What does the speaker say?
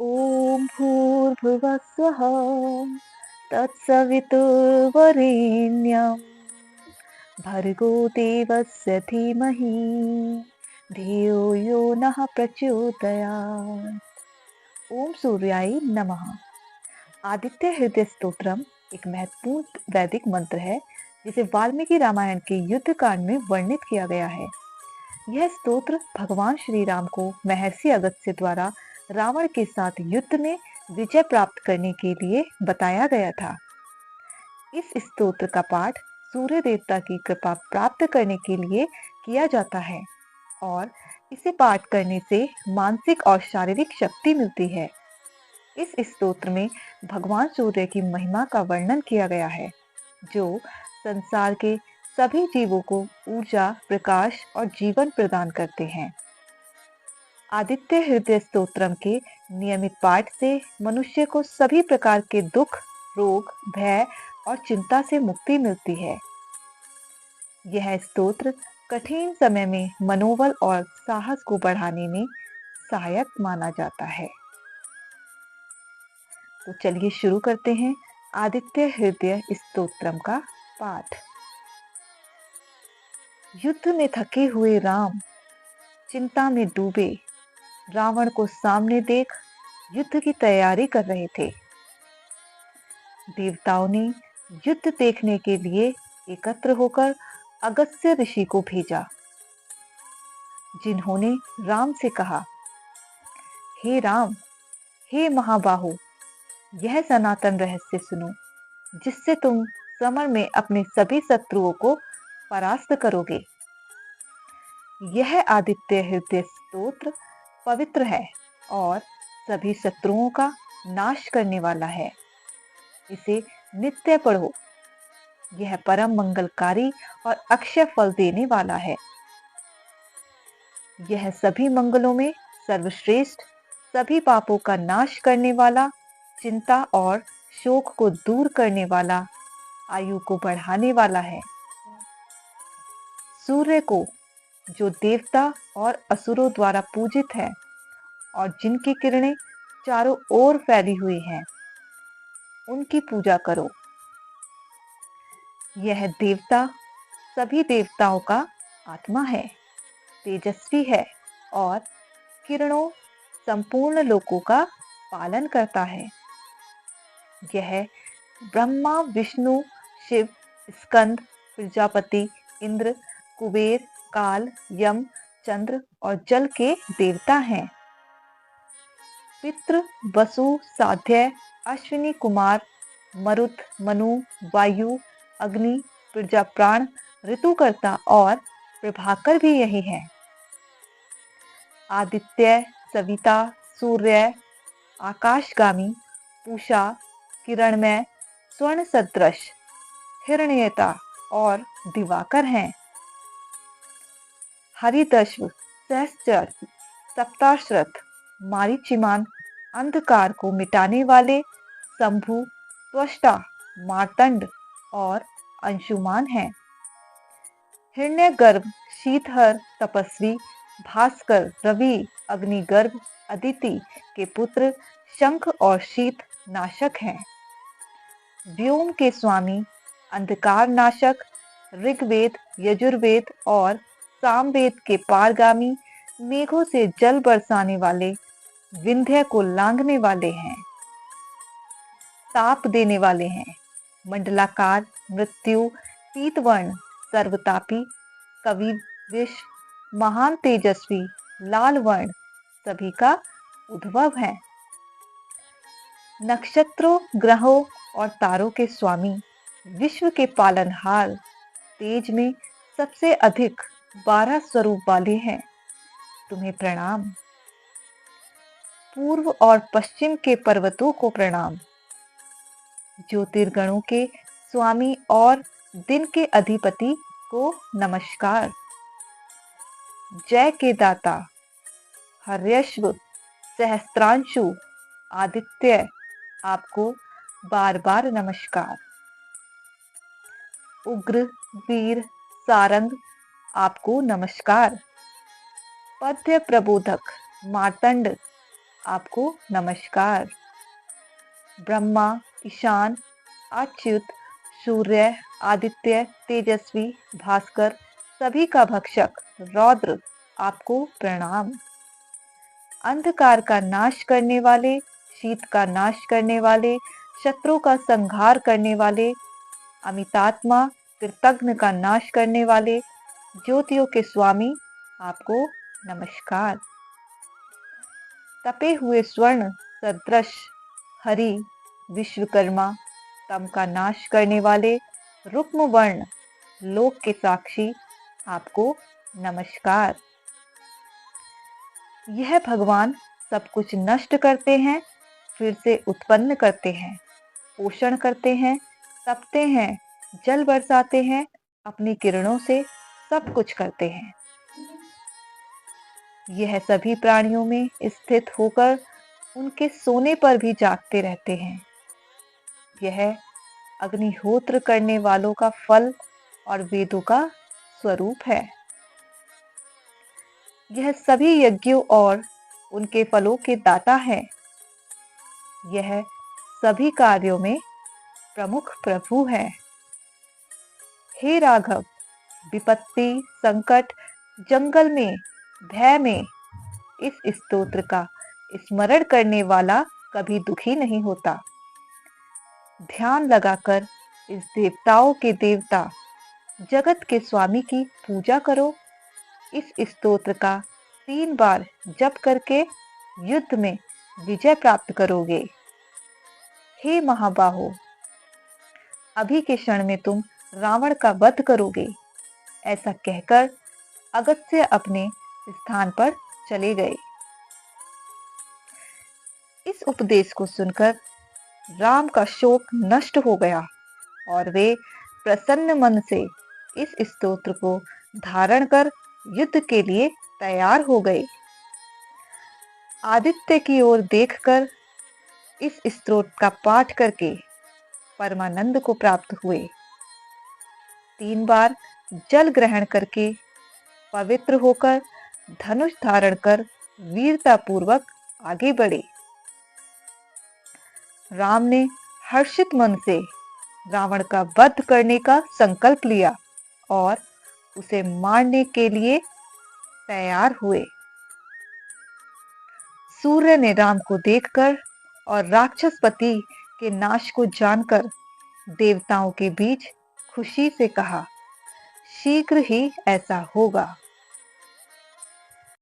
ॐ भूर्भुवः स्वः तत्सवितुर्वरेण्यं भर्गो देवस्य धीमहि धियो यो नः प्रचोदयात्। ओम सूर्याय नमः। आदित्य हृदय स्तोत्रम एक महत्वपूर्ण वैदिक मंत्र है जिसे वाल्मीकि रामायण के युद्ध कांड में वर्णित किया गया है। यह स्तोत्र भगवान श्री राम को महर्षि अगस्त्य द्वारा रावण के साथ युद्ध में विजय प्राप्त करने के लिए बताया गया था। इस स्तोत्र का पाठ सूर्य देवता की कृपा प्राप्त करने के लिए किया जाता है और इसे पाठ करने से मानसिक और शारीरिक शक्ति मिलती है। इस स्तोत्र में भगवान सूर्य की महिमा का वर्णन किया गया है, जो संसार के सभी जीवों को ऊर्जा, प्रकाश और जीवन प्रदान करते हैं। आदित्य हृदय स्तोत्रम के नियमित पाठ से मनुष्य को सभी प्रकार के दुख, रोग, भय और चिंता से मुक्ति मिलती है। यह स्तोत्र कठिन समय में मनोबल और साहस को बढ़ाने में सहायक माना जाता है। तो चलिए शुरू करते हैं आदित्य हृदय स्तोत्रम का पाठ। युद्ध में थके हुए राम चिंता में डूबे रावण को सामने देख युद्ध की तैयारी कर रहे थे। देवताओं ने युद्ध देखने के लिए एकत्र होकर अगस्त्य ऋषि को भेजा, जिन्होंने राम से कहा, हे राम, हे महाबाहु, यह सनातन रहस्य सुनो, जिससे तुम समर में अपने सभी शत्रुओं को परास्त करोगे। यह आदित्य हृदय स्तोत्र पवित्र है और सभी शत्रुओं का नाश करने वाला है। इसे नित्य पढ़ो। यह परम मंगलकारी और अक्षय फल देने वाला है। यह सभी मंगलों में सर्वश्रेष्ठ, सभी पापों का नाश करने वाला, चिंता और शोक को दूर करने वाला, आयु को बढ़ाने वाला है। सूर्य को, जो देवता और असुरों द्वारा पूजित है और जिनकी किरणें चारों ओर फैली हुई हैं, उनकी पूजा करो। यह देवता सभी देवताओं का आत्मा है, तेजस्वी है और किरणों संपूर्ण लोकों का पालन करता है। यह ब्रह्मा, विष्णु, शिव, स्कंद, प्रजापति, इंद्र, कुबेर, काल, यम, चंद्र और जल के देवता हैं। पितृ, वसु, साध्य, अश्विनी कुमार, मरुत, मनु, वायु, अग्नि, प्रजाप्राण, ऋतुकर्ता और प्रभाकर भी यही है। आदित्य, सविता, सूर्य, आकाशगामी, पूषा, किरणमय, स्वर्ण सदृश, हिरण्यता और दिवाकर हैं। हरिदश्व, सहस्त्र, सप्ताश्रथ, मारीचिमान, अंधकार को मिटाने वाले, शंभु, त्वष्टा, मार्तंड और अंशुमान हैं। हिरण्यगर्भ, शीतहर, तपस्वी, भास्कर, रवि, अग्निगर्भ, अदिति के पुत्र, शंख और शीत नाशक हैं। व्योम के स्वामी, अंधकार नाशक, ऋग्वेद, यजुर्वेद और सामवेद के पारगामी, मेघों से जल बरसाने वाले, विंध्य को लांघने वाले हैं। ताप देने वाले हैं। मंडलाकार, मृत्यु, पीतवर्ण, सर्वतापी, कवि, विष, महान तेजस्वी, लाल वर्ण सभी का उद्भव है। नक्षत्रों, ग्रहों और तारों के स्वामी, विश्व के पालनहार, तेज में सबसे अधिक 12 स्वरूप वाले हैं। तुम्हें प्रणाम। पूर्व और पश्चिम के पर्वतों को प्रणाम। ज्योतिर्गणों के स्वामी और दिन के अधिपति को नमस्कार। जय के दाता, हर्यश्व, सहस्त्रांशु, आदित्य, आपको बार बार नमस्कार। उग्र, वीर, सारंग, आपको नमस्कार। पद्य प्रबोधक, मार्तंड, आपको नमस्कार। ब्रह्मा, ईशान, अच्युत, सूर्य, आदित्य, तेजस्वी, भास्कर, सभी का भक्षक रौद्र, आपको प्रणाम। अंधकार का नाश करने वाले, शीत का नाश करने वाले, शत्रु का संहार करने वाले, अमितात्मा, कृतघ्न का नाश करने वाले, ज्योतियों के स्वामी, आपको नमस्कार। तपे हुए स्वर्ण सदृश हरि, विश्वकर्मा, तम का नाश करने वाले, रुक्म वर्ण, लोक के साक्षी, आपको नमस्कार। यह भगवान सब कुछ नष्ट करते हैं, फिर से उत्पन्न करते हैं, पोषण करते हैं, तपते हैं, जल बरसाते हैं, अपनी किरणों से सब कुछ करते हैं। यह सभी प्राणियों में स्थित होकर उनके सोने पर भी जागते रहते हैं। यह अग्निहोत्र करने वालों का फल और वेदों का स्वरूप है। यह सभी यज्ञों और उनके फलों के दाता है। यह सभी कार्यों में प्रमुख प्रभु है। हे राघव, विपत्ति, संकट, जंगल में, भय में इस स्तोत्र का स्मरण करने वाला कभी दुखी नहीं होता। ध्यान लगाकर इस देवताओं के देवता, जगत के स्वामी की पूजा करो। इस स्तोत्र का 3 बार जप करके युद्ध में विजय प्राप्त करोगे। हे महाबाहो, अभी के क्षण में तुम रावण का वध करोगे। ऐसा कहकर अगस्त्य अपने स्थान पर चले गए। इस उपदेश को सुनकर राम का शोक नष्ट हो गया और वे प्रसन्न मन से इस स्तोत्र को धारण कर युद्ध के लिए तैयार हो गए। आदित्य की ओर देखकर इस स्तोत्र का पाठ करके परमानंद को प्राप्त हुए। 3 बार जल ग्रहण करके पवित्र होकर धनुष धारण कर वीरता पूर्वक आगे बढ़े। राम ने हर्षित मन से रावण का वध करने का संकल्प लिया और उसे मारने के लिए तैयार हुए। सूर्य ने राम को देखकर और राक्षसपति के नाश को जानकर देवताओं के बीच खुशी से कहा, शीघ्र ही ऐसा होगा।